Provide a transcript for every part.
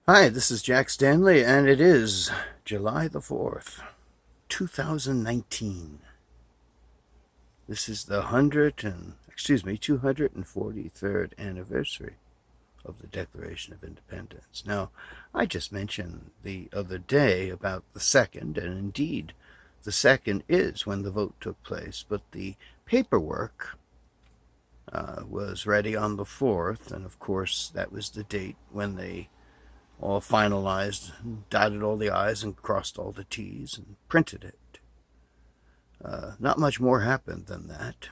Hi, this is Jack Stanley, and it is July the 4th, 2019. This is the 243rd anniversary of the Declaration of Independence. Now, I just mentioned the other day about the 2nd, and indeed, the 2nd is when the vote took place, but the paperwork was ready on the 4th, and of course, that was the date when they all finalized, dotted all the I's and crossed all the T's and printed it. Not much more happened than that.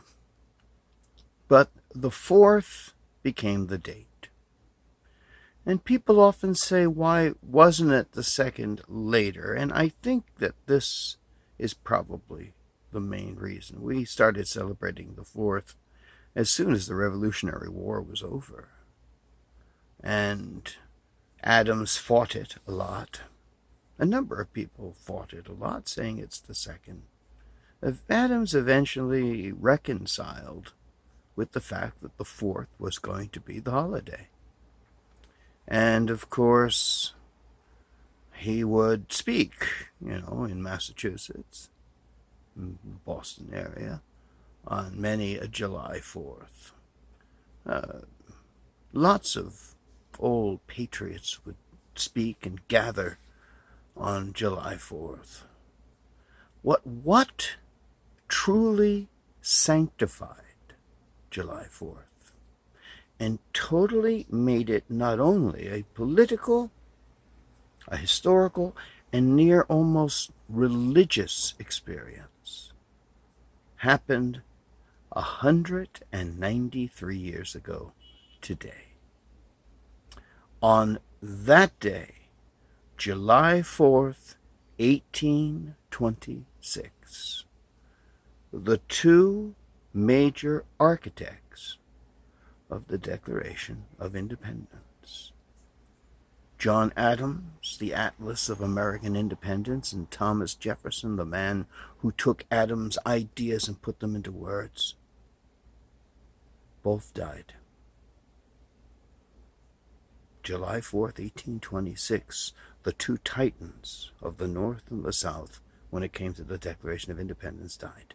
But the 4th became the date. And people often say, why wasn't it the 2nd later? And I think that this is probably the main reason. We started celebrating the 4th as soon as the Revolutionary War was over. And Adams fought it a lot. A number of people fought it a lot, saying it's the 2nd. Adams eventually reconciled with the fact that the 4th was going to be the holiday. And of course, he would speak, in Massachusetts, in the Boston area, on many a July 4th. Lots of old patriots would speak and gather on July 4th. What truly sanctified July 4th and totally made it not only a political, a historical, and near almost religious experience happened 193 years ago today. On that day, July 4th, 1826, the two major architects of the Declaration of Independence, John Adams, the Atlas of American Independence, and Thomas Jefferson, the man who took Adams' ideas and put them into words, both died. July 4th, 1826, the two titans of the North and the South, when it came to the Declaration of Independence, died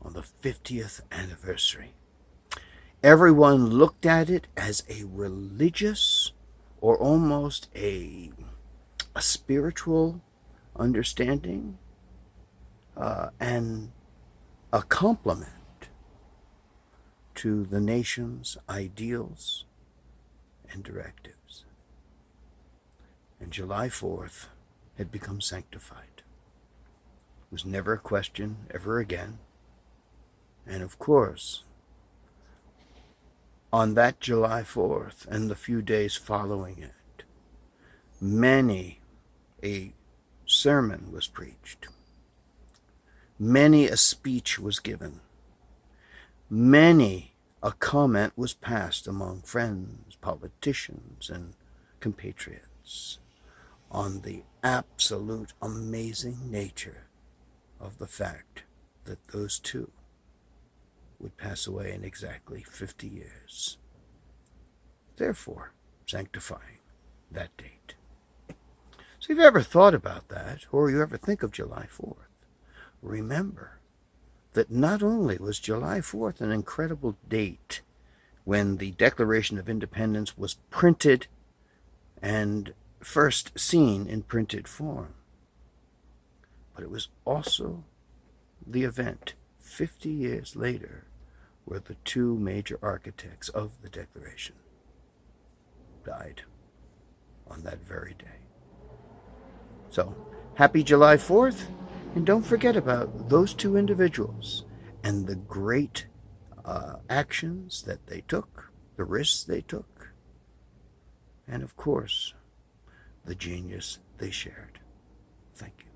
on the 50th anniversary. Everyone looked at it as a religious or almost a spiritual understanding and a compliment to the nation's ideals and directives. And July 4th had become sanctified. It was never a question ever again. And of course, on that July 4th and the few days following it, many a sermon was preached. Many a speech was given. Many a comment was passed among friends, politicians, and compatriots on the absolute amazing nature of the fact that those two would pass away in exactly 50 years, therefore sanctifying that date. So if you ever thought about that, or you ever think of July 4th, remember that not only was July 4th an incredible date when the Declaration of Independence was printed and first seen in printed form, but it was also the event 50 years later where the two major architects of the Declaration died on that very day. So, happy July 4th, and don't forget about those two individuals and the great actions that they took, the risks they took, and of course, the genius they shared. Thank you.